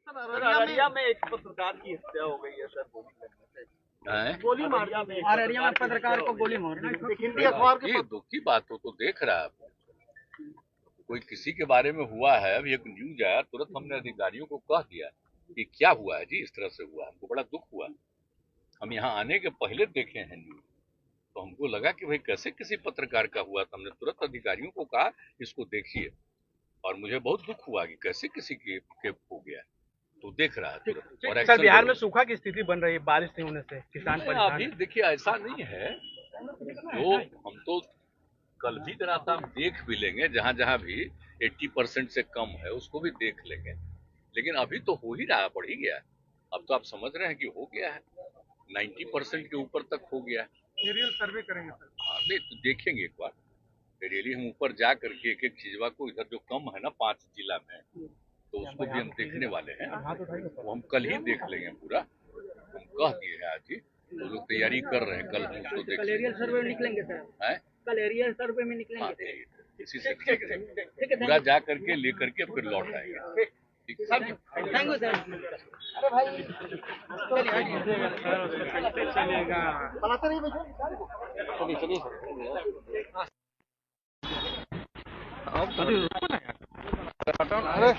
Sir Araria में एक पत्रकार की हत्या हो गई है सर, गोली मार अररिया में पत्रकार को गोली मारना हिंदी अखबार के दुख की बात हो तो देख रहा है। कोई किसी के बारे में हुआ है, अभी एक न्यूज आया, तुरंत हमने अधिकारियों को कह दिया कि क्या हुआ है जी, इस तरह से हुआ, हमको बड़ा दुख हुआ। हम यहाँ आने के पहले देखे हैं न्यूज, तो हमको लगा कि भाई कैसे किसी पत्रकार का हुआ, तो हमने तुरंत अधिकारियों को कहा इसको देखिए, और मुझे बहुत दुख हुआ कि कैसे किसी के हो गया, तो देख रहा है। और सर बिहार में सूखा की स्थिति बन रही है बारिश नहीं होने से, किसान परेशान। अभी देखिए ऐसा नहीं है, जो हम तो कल भी रात हम देख भी लेंगे, जहां जहां भी 80% से कम है उसको भी देख लेंगे, लेकिन अभी तो हो ही रहा, बढ़ ही गया है। अब तो आप समझ रहे हैं कि हो गया है, 90% के ऊपर तक हो गया है। एरियल सर्वे करेंगे सर? हाँ नहीं तो देखेंगे एक बार, रियली हम ऊपर जा करके एक एक चीजवा को, इधर जो कम है ना 5 जिला में, तो उसको भी हम देखने वाले हैं। वो हम कल ही देख लेंगे पूरा, हम कह दिए हैं आज ही, तो लोग तैयारी कर रहे हैं, कल हम उसको देख लेंगे। एरियल सर्वे में निकलेंगे सर? कल एरियल सर्वे में निकलेंगे? इसी से पूरा जा करके लेकर के फिर लौट आएंगे। ठीक है, थैंक यू सर। अरे भाई चलेगा, बनाते नहीं भैया, चलिए अब अरे